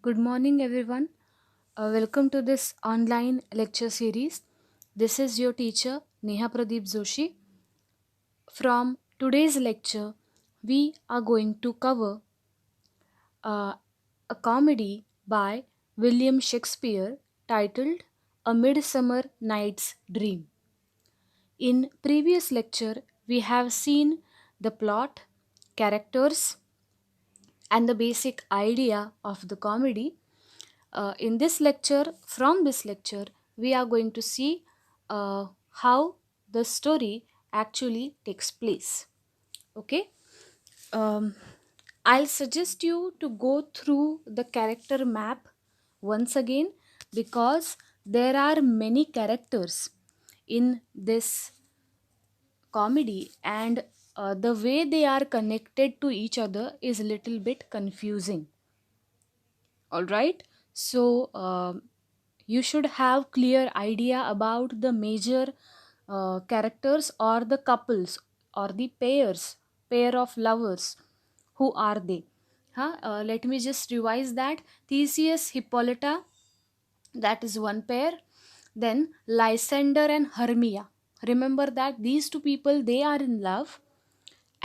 Good morning, everyone. Welcome to this online lecture series. This is your teacher, Neha Pradeep Joshi. From today's lecture, we are going to cover uh, a comedy by William Shakespeare titled A Midsummer Night's Dream. In previous lecture, we have seen the plot, characters, and the basic idea of the comedy. In this lecture, from this lecture, we are going to see how the story actually takes place. Okay, um, I'll suggest you to go through the character map once again because there are many characters in this comedy and the way they are connected to each other is a little bit confusing. All right, so you should have clear idea about the major characters or the couples or the pair of lovers. Who are they? Let me just revise that. Theseus, Hippolyta, that is one pair. Then Lysander and Hermia. Remember that these two people, they are in love,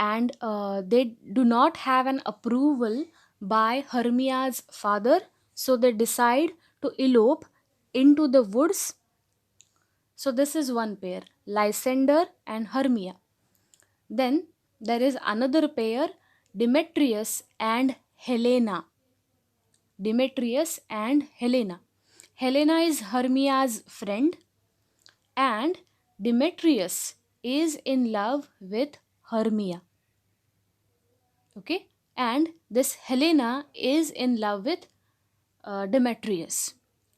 and they do not have an approval by Hermia's father, so they decide to elope into the woods. So this is one pair, Lysander and Hermia. Then there is another pair, Demetrius and Helena. Demetrius and Helena. Helena is Hermia's friend, and Demetrius is in love with Hermia. Okay, and this Helena is in love with Demetrius.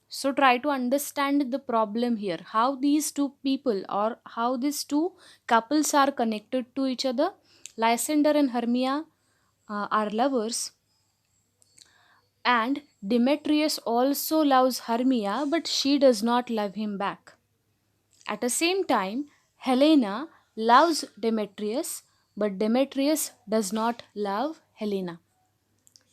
So try to understand the problem here, how these two people or how these two couples are connected to each other. Lysander and Hermia are lovers, and Demetrius also loves Hermia, but she does not love him back. At the same time, Helena loves Demetrius, but Demetrius does not love Helena.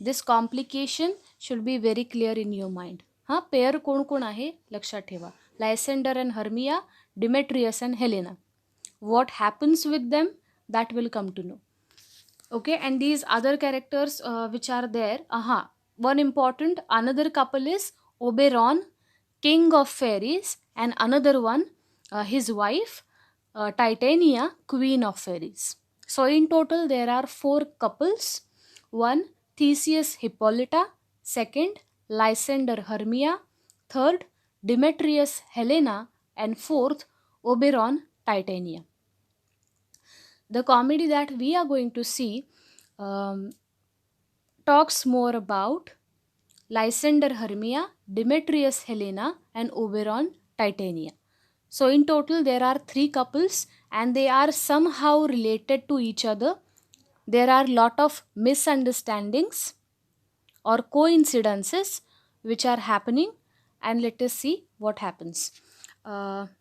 This complication should be very clear in your mind. हां, pair कोण कोण आहे लक्षात ठेवा. Lysander and Hermia, Demetrius and Helena. what happens with them, that will come to know. Okay, and these other characters which are there, one important another couple is Oberon, king of fairies, and another one, his wife, Titania, queen of fairies. So in total there are four couples. One, Theseus Hippolyta. Second, Lysander Hermia. Third, Demetrius Helena. And fourth, Oberon Titania. The comedy that we are going to see um, talks more about Lysander Hermia, Demetrius Helena, and Oberon Titania. So in total there are three couples and they are somehow related to each other. There are lot of misunderstandings or coincidences which are happening, and let us see what happens.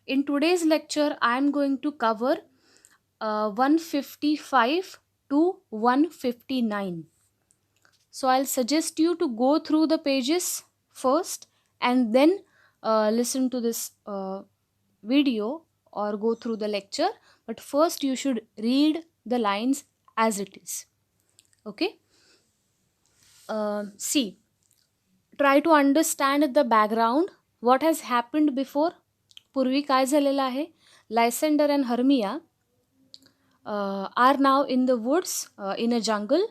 In today's lecture I am going to cover 155 to 159. So I'll suggest you to go through the pages first and then listen to this video or go through the lecture. But first you should read the lines as it is. Okay. See, try to understand the background. What has happened before? पूर्वी काय झालेलं आहे? Lysander and Hermia are now in the woods, in a jungle.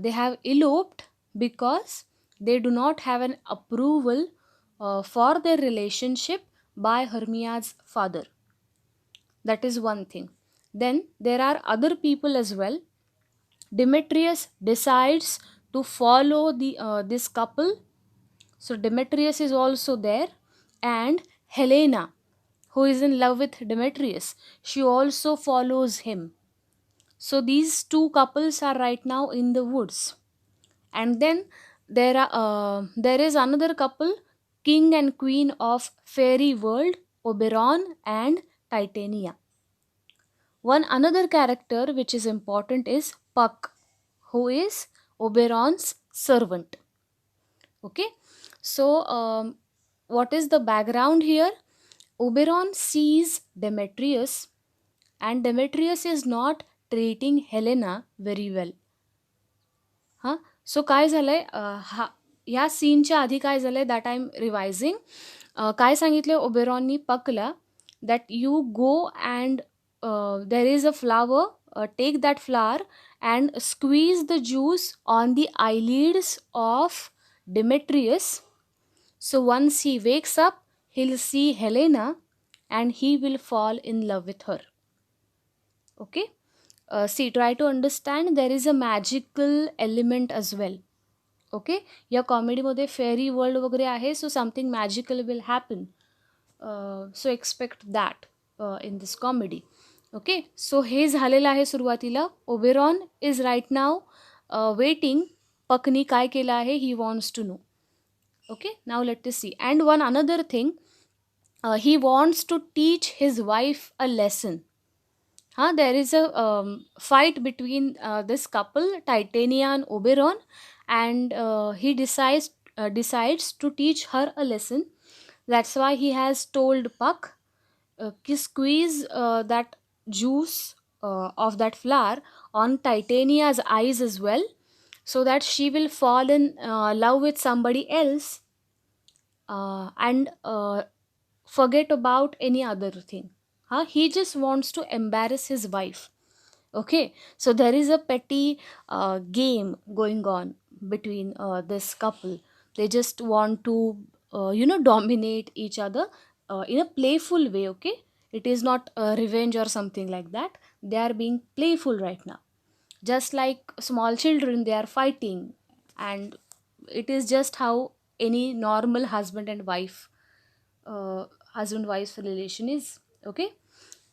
They have eloped because they do not have an approval for their relationship by Hermia's father. That is one thing. Then there are other people as well. Demetrius decides to follow this couple. So Demetrius is also there, and Helena, who is in love with Demetrius, she also follows him. So these two couples are right now in the woods. And then there is another couple, king and queen of fairy world, Oberon and Titania. One another character which is important is Puck, who is Oberon's servant. Okay, so what is the background here? Oberon sees Demetrius, and Demetrius is not treating Helena very well. हां, सो काय झालंय, या सीनच्या आधी काय झालंय that I am रिवायझिंग. काय सांगितलं ओबेरॉननी पकला, that you go and there is a flower, take that flower and squeeze the juice on the eyelids of Demetrius. So once he wakes up, he'll see Helena and he will fall in love with her. Okay, see, try to understand, there is a magical element as well. Okay, या कॉमेडीमध्ये fairy world वगैरे आहे, so something magical will happen, so expect that in this comedy. Okay, so हे झालेलं आहे सुरुवातीला. Oberon is right now waiting, पकनी काय केलं आहे, he wants to know. Okay, now let us see. And one another thing, he wants to teach his wife a lesson. There is a fight between this couple, Titania and Oberon, and he decides to teach her a lesson. That's why he has told Puck to squeeze that juice of that flower on Titania's eyes as well, so that she will fall in love with somebody else, and forget about any other thing. He just wants to embarrass his wife. Okay, so there is a petty game going on between this couple. They just want to dominate each other in a playful way. Okay, it is not revenge or something like that. They are being playful right now, just like small children, they are fighting. And it is just how any normal uh, husband wife relation is. Okay,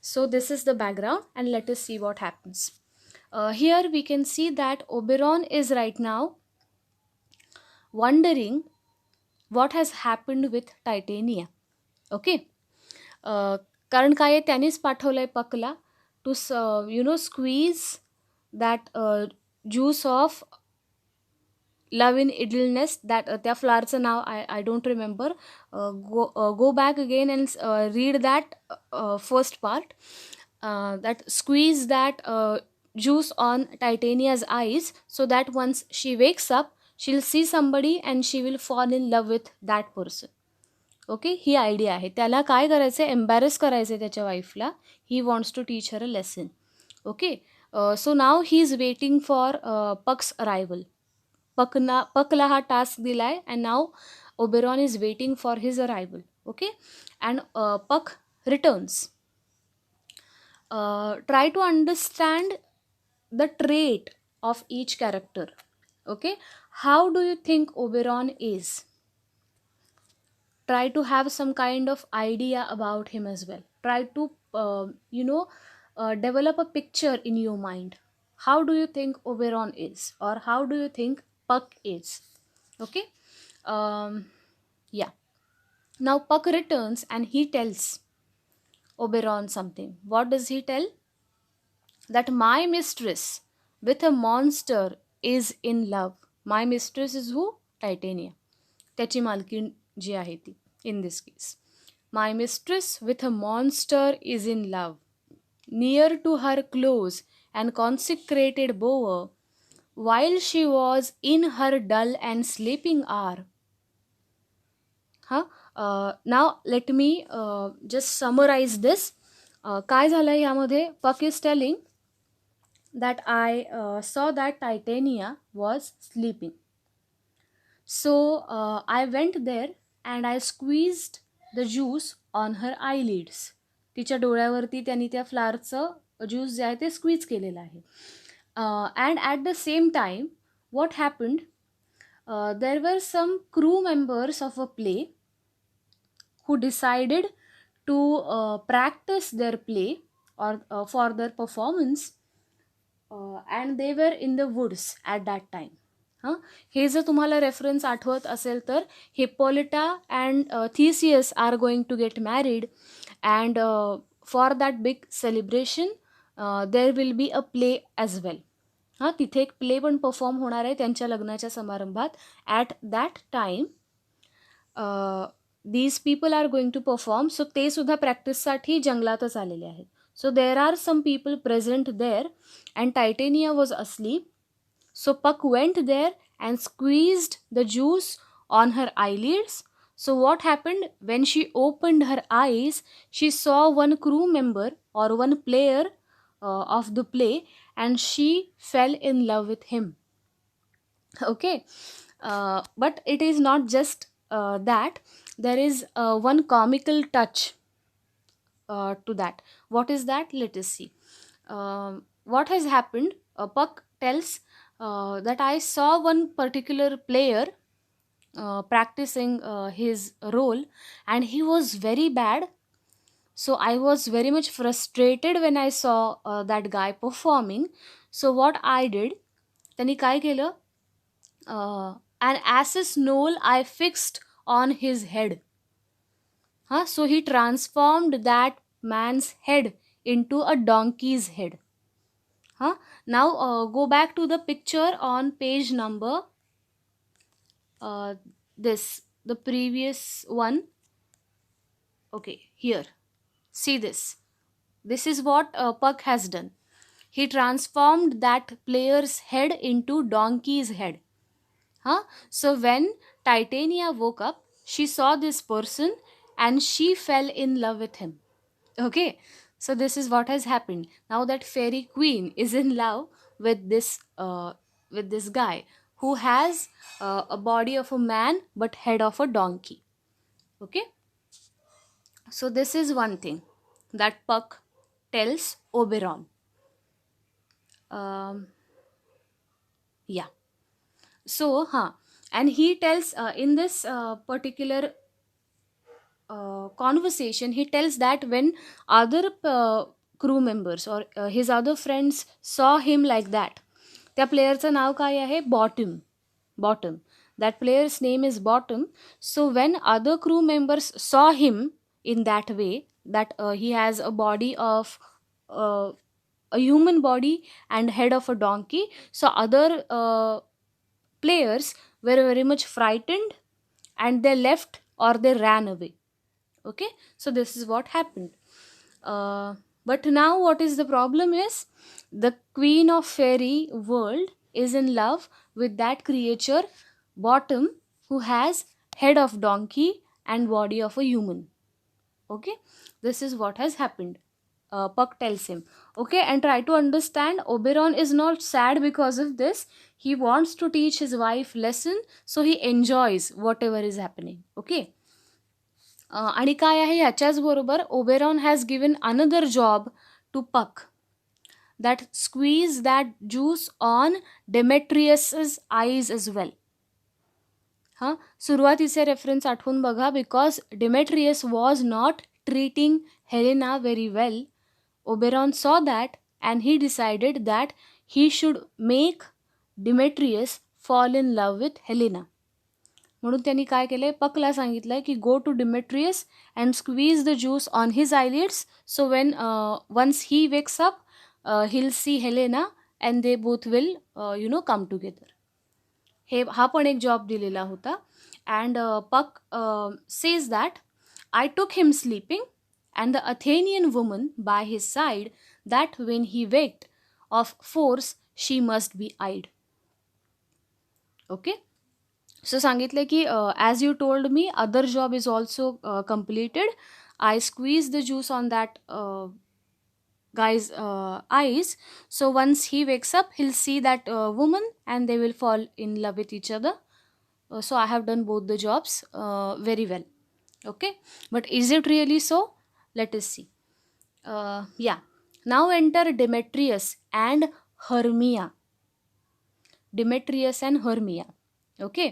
so this is the background, and let us see what happens. Here we can see that Oberon is right now wondering what has happened with Titania. Okay, कारण काय आहे, त्यांनीच पाठवलंय पकला to squeeze that juice of love in idleness. That त्या फ्लावरचं नाव I don't remember. Go back again and read that first part. That squeeze that juice on Titania's eyes, so that once she wakes up, she'll see somebody and she will fall in love with that person. Okay, ही idea आहे. त्याला काय करायचं आहे, embarrass करायचं आहे त्याच्या वाईफला. He wants to teach her a lesson. Okay, so now he is waiting for Puck's arrival. पकला हा टास्क दिला आहे, and now Oberon is waiting for his arrival. Okay, and Puck returns. Try to understand the trait of each character. Okay, how do you think Oberon is? Try to have some kind of idea about him as well. Try to develop a picture in your mind. How do you think Oberon is, or how do you think Puck is? Okay, yeah, now Puck returns and he tells Oberon something. What does he tell? That my mistress with a monster is in love. My mistress is who? Titania. त्याची मालकीण जी आहे ती, in this case. My mistress with a monster is in love. Near to her close and consecrated bower, while she was in her dull and sleeping hour. Now let me just summarize this. काय झालं यामध्ये? Puck is telling that I saw that Titania was sleeping. So I went there and I squeezed the juice on her eyelids. तिच्या डोळ्यावरती त्यांनी त्या फ्लावरचं juice जे आहे ते squeeze केलेलं आहे. And at the same time, what happened? There were some crew members of a play who decided to practice their play or for their performance, and they were in the woods at that time. हे जर तुम्हाला reference आठवत असेल तर Hippolyta and Theseus are going to get married, and for that big celebration there will be a play as well. हां, तिथे एक play पण perform होणार आहे त्यांच्या लग्नाच्या समारंभात. At that time these people are going to perform. So ते सुद्धा प्रॅक्टिससाठी जंगलातच आलेले आहेत. So there are some people present there and Titania was asleep. So Puck went there and squeezed the juice on her eyelids. So what happened when she opened her eyes? She saw one crew member or one player of the play, and she fell in love with him. Okay, but it is not just that. There is one comical touch to that. What is that? Let us see. What has happened? Puck tells that I saw one particular player practicing his role, and he was very bad. So I was very much frustrated when I saw that guy performing. So what I did, त्यांनी काय केलं? An ass's knoll I fixed on his head. Huh? So he transformed that man's head into a donkey's head. Huh? Now go back to the picture on page number the previous one. Okay, here. See this. This is what Puck has done. He transformed that player's head into donkey's head. Huh? So when Titania woke up, she saw this person and she fell in love with him. Okay, so this is what has happened. Now that fairy queen is in love with this guy who has a body of a man but head of a donkey. Okay, so this is one thing that Puck tells Oberon. Um, yeah. So, and he tells in this particular conversation, he tells that when other crew members or his other friends saw him like that, त्या प्लेयरचं नाव काय आहे? Bottom. That player's name is Bottom. So when other crew members saw him in that way, that he has a body of a human body and head of a donkey, so other players were very much frightened and they left or they ran away. Okay, so this is what happened. But now what is the problem is the queen of fairy world is in love with that creature Bottom, who has head of donkey and body of a human. Okay, this is what has happened. Puck tells him. Okay, and try to understand. Oberon is not sad because of this. He wants to teach his wife lesson, so he enjoys whatever is happening. Okay. आणि काय आहे याच्याच बरोबर Oberon has given another job to Puck, that squeeze that juice on Demetrius's eyes as well. हां, सुरुवातीचे reference आठवून बघा. Because Demetrius was not treating Helena very well. Oberon saw that and he decided that he should make Demetrius fall in love with Helena. म्हणून त्यांनी काय केलंय, पकला सांगितलंय की go to Demetrius and squeeze the juice on his eyelids. So when once he wakes up he'll see Helena and they both will come together. हा पण एक जॉब दिलेला होता. And Puck says that I took him sleeping and the Athenian woman by his side that when he waked of force she must be eyed. Okay, so सांगितलं की as you told me other job is also completed. I squeeze the juice on that guy's eyes. So once he wakes up, he'll see that woman and they will fall in love with each other. So I have done both the jobs very well. Okay, but is it really so? Let us see. Yeah, now enter Demetrius and Hermia. Demetrius and Hermia. Okay,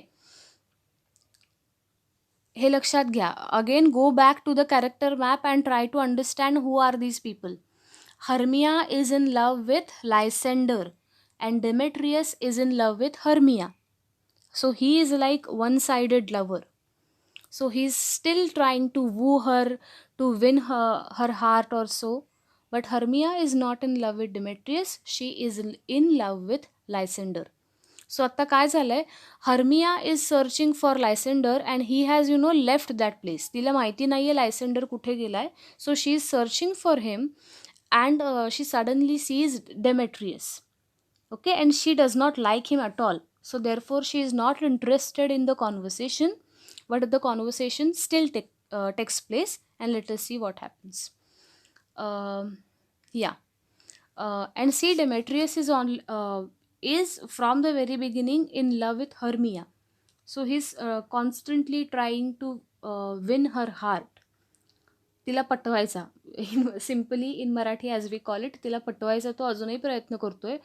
हे लक्षात घ्या. Again go back to the character map and try to understand who are these people. Hermia is in love with Lysander and Demetrius is in love with Hermia. So he is like one-sided lover. So he's still trying to woo her, to win her heart or so. But Hermia is not in love with Demetrius. She is in love with Lysander. So आता काय झालंय, Hermia is searching for Lysander and he has left that place. तिला माहिती नाहीये Lysander कुठे गेलाय. So she is searching for him and she suddenly sees Demetrius. Okay, and she does not like him at all, so therefore she is not interested in the conversation, but the conversation still takes place, and let us see what happens. Yeah. And see, Demetrius is from the very beginning in love with Hermia, so he's constantly trying to win her heart. तिला पटवायचा, in simply in Marathi as we call it, तिला पटवायचा तो अजूनही प्रयत्न करतोय.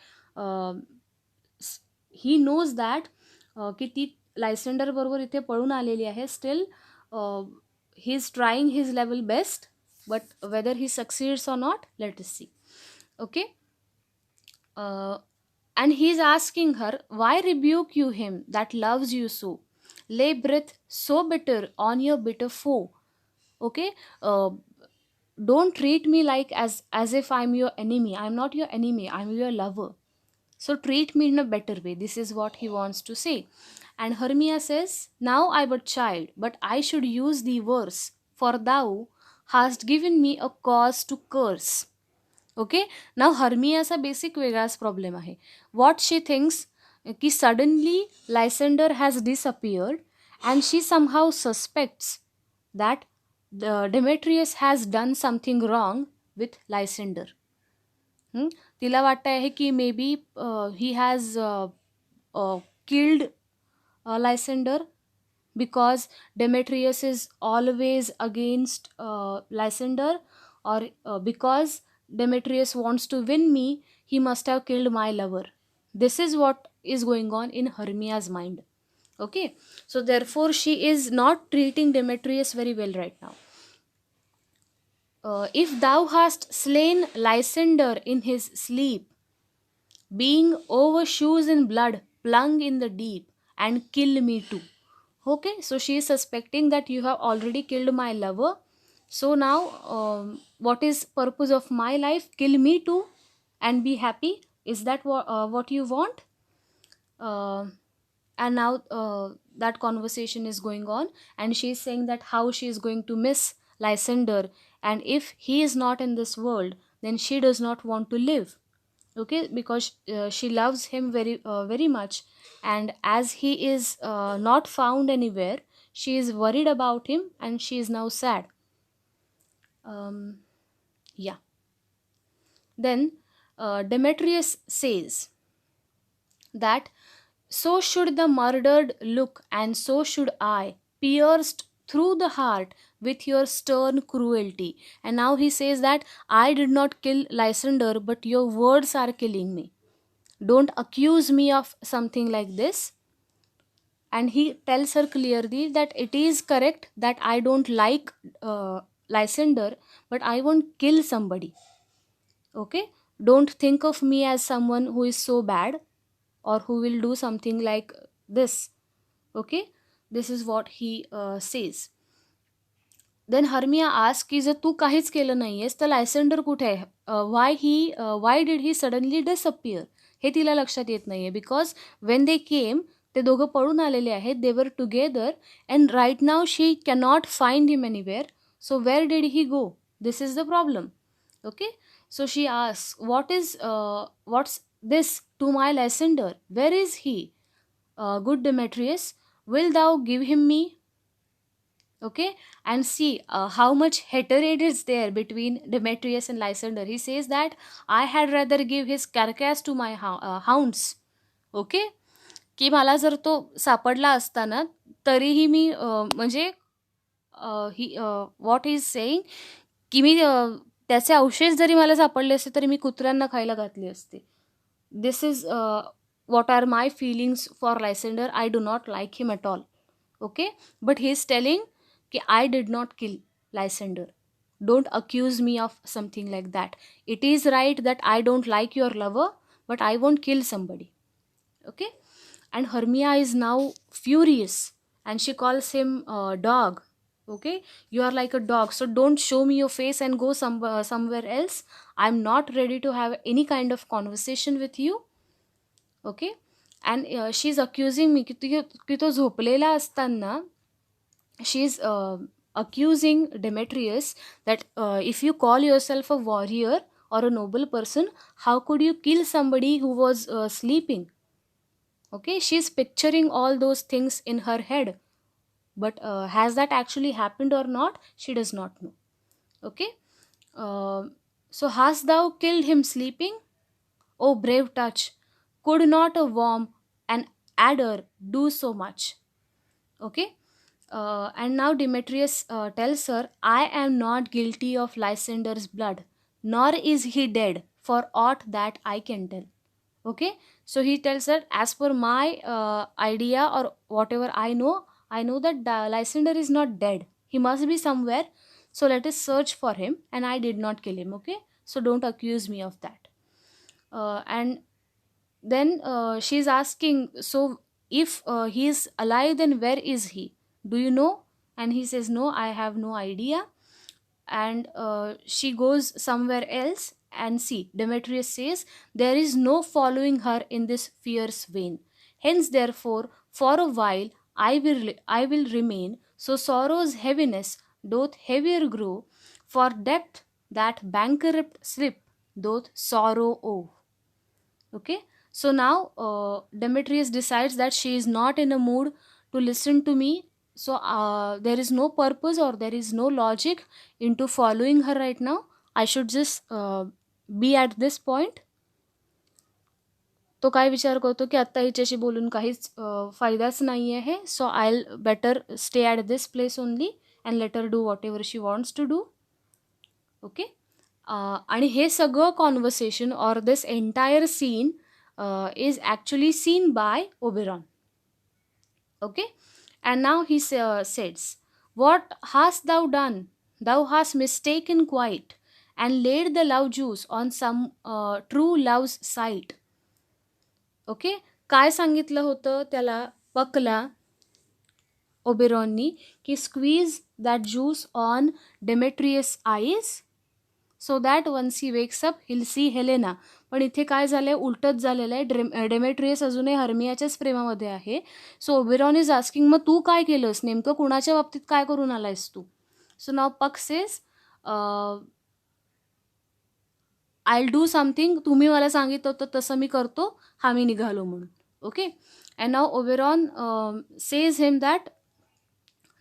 He knows that की ती लायसेंडर बरोबर इथे पळून आलेली आहे. Still he is trying his level best, but whether he succeeds or not, let us see. Okay. And he is asking her, why rebuke you him that loves you so? Lay breath so bitter on your bitter foe. Okay. Don't treat me like as if I'm your enemy. I'm not your enemy, I'm your lover. So treat me in a better way. This is what he wants to say. And Hermia says, now I but child, but I should use thee worse, for thou hast given me a cause to curse. Okay. Now हर्मियाचा basic वेगळाच problem आहे. What she thinks की suddenly Lysander has disappeared and she somehow suspects that Demetrius has done something wrong with Lysander. तिला वाटतं आहे की may be he has killed Lysander because Demetrius is always against Lysander, or because Demetrius wants to win me, he must have killed my lover. This is what is going on in Hermia's mind. Okay, so therefore she is not treating Demetrius very well right now. If thou hast slain Lysander in his sleep, being overshoes in blood, plung in the deep, and kill me too. Okay, so she is suspecting that you have already killed my lover. So now, what is purpose of my life? Kill me too and be happy. Is that what you want? And now that conversation is going on, and she is saying that how she is going to miss Lysander, and if he is not in this world, then she does not want to live. Okay, because she loves him very much, and as he is not found anywhere, she is worried about him and she is now sad. Yeah. Then Demetrius says that so should the murdered look, and so should I, pierced through the heart with your stern cruelty. And now he says that I did not kill Lysander, but your words are killing me. Don't accuse me of something like this. And he tells her clearly that it is correct that I don't like Lysander, but I won't kill somebody. Okay, don't think of me as someone who is so bad or who will do something like this. Okay, this is what he says. Then Hermia ask की जर तू काहीच केलं नाहीयेस तर Lysander कुठे आहे? Why did he suddenly disappear? हे तिला लक्षात येत नाहीये. बिकॉज वेन दे केम, ते दोघं पळून आलेले आहेत. They were together and right now she cannot find him anywhere. So where did he go? This is the problem. Okay, so she ask what's this to my Lysander? Where is he? Good Demetrius, will thou give him me? Okay, and see how much hatred is there between Demetrius and Lysander. He says that I had rather give his carcass to my hounds. Okay, की मला जर तो सापडला असता ना तरीही मी म्हणजे ही what is saying की मी त्याचे अवशेष जरी मला सापडले असते तरी मी कुत्र्यांना खायला घातले असते. This is what are my feelings for Lysander. I do not like him at all. Okay, but he is telling कि I did not kill Lysander. Don't accuse me of something like that. It is right that I don't like your lover, but I won't kill somebody. Okay, and Hermia is now furious and she calls him dog. Okay, you are like a dog, so don't show me your face and go somewhere else. I'm not ready to have any kind of conversation with you. Okay. And she is accusing me की तो झोपलेला असताना she is accusing Demetrius that if you call yourself a warrior or a noble person, how could you kill somebody who was sleeping? Okay, she's picturing all those things in her head, but has that actually happened or not? She does not know. Okay, uh, so hast thou killed him sleeping? Oh, brave touch! Could not a worm, an adder, do so much? Okay. And now Demetrius tells her, I am not guilty of Lysander's blood, nor is he dead, for aught that I can tell. Okay, so he tells her, as per my idea or whatever I know that Lysander is not dead. He must be somewhere. So let us search for him, and I did not kill him. Okay, so don't accuse me of that. And then she's asking, so if he is alive, then where is he? Do you know? And he says, no, I have no idea. And she goes somewhere else, and see, Demetrius says, there is no following her in this fierce vein. Hence, therefore, for a while I will remain, so sorrow's heaviness doth heavier grow, for depth that bankrupt slip doth sorrow owe. Okay, so now Demetrius decides that she is not in a mood to listen to me. So there is no purpose or there is no logic into following her right now. I should just be at this point. तो काय विचार करतो की आत्ता हिच्याशी बोलून काहीच फायदाच नाही आहे. So I will better stay at this place only and let her do whatever she wants to do. Okay. आणि हे सगळं conversation or this entire scene is actually seen by Oberon. Okay, and now he says, what hast thou done? Thou hast mistaken quite, and laid the love juice on some true love's sight. Okay, काय सांगितलं होतं त्याला पकला ओबेरॉननी की squeeze that juice on Demetrius eyes so that once he wakes up he'll see Helena. पण इथे काय झालंय, उलटच झालेलं आहे. डेमेट्रियस अजूनही हर्मियाच्याच प्रेमामध्ये आहे. सो ओबेरॉन इज आस्किंग, मग तू काय केलंस नेमकं, कुणाच्या बाबतीत काय करून आलायस तू? सो नाव पक says, I will do something, तुम्ही मला सांगितलं होतं तसं मी करतो, हा मी निघालो म्हणून. Okay. And now Oberon says him that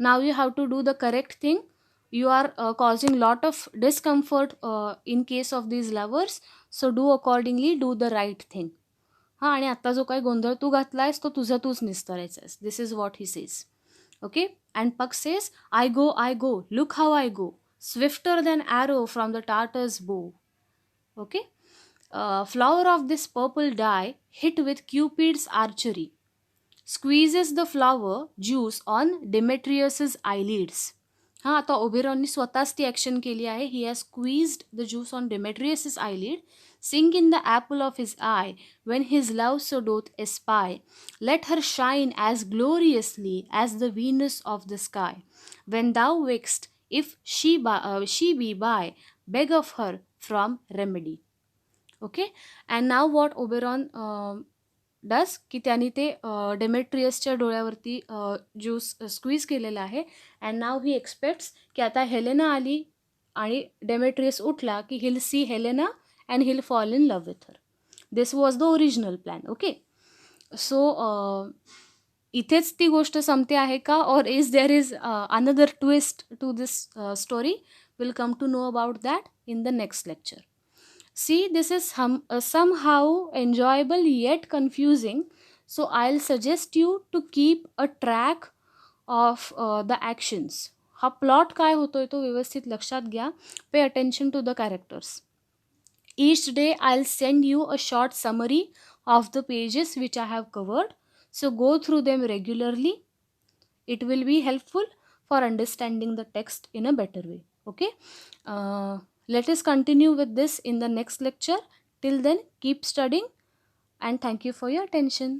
now you have to do the correct thing. You are causing lot of discomfort in case of these lovers, so do accordingly, do the right thing. हां, आणि आत्ता जो काही गोंधळ तू घातलायस तो तुझा तूच निस्तरायचा आहेस. This is what he says. Okay. And Puck says, I go look how I go swifter than arrow from the Tartar's bow. Okay. Flower of this purple dye hit with Cupid's archery squeezes the flower juice on Demetrius's eyelids. हां, आता ओबेरॉननी स्वतःच ती action केली आहे. He has squeezed the juice on Demetrius's eyelid. Sink in the apple of his eye, when his love so doth espy. Let her shine as gloriously as the Venus of the sky. When thou wakest, if she be by, beg of her from remedy. Okay, and now what Oberon डस की त्यांनी ते डेमेट्रियसच्या डोळ्यावरती juice squeeze केलेला आहे. And now he aspects की आता Helena आली आणि Demetrius उठला की he'll see Helena and he'll fall in love with her. This was the original plan. Okay. So इथेच ती गोष्ट संपते आहे का, or is there is another twist to this story? Will come to know about that in the next lecture. See, this is somehow enjoyable yet confusing, so I'll suggest you to keep a track of the actions. हा plot काय होतोय तो व्यवस्थित लक्षात घ्या. Pay attention to the characters. Each day I'll send you a short summary of the pages which I have covered, so go through them regularly. It will be helpful for understanding the text in a better way. Okay. Let us continue with this in the next lecture. Till then, keep studying and thank you for your attention.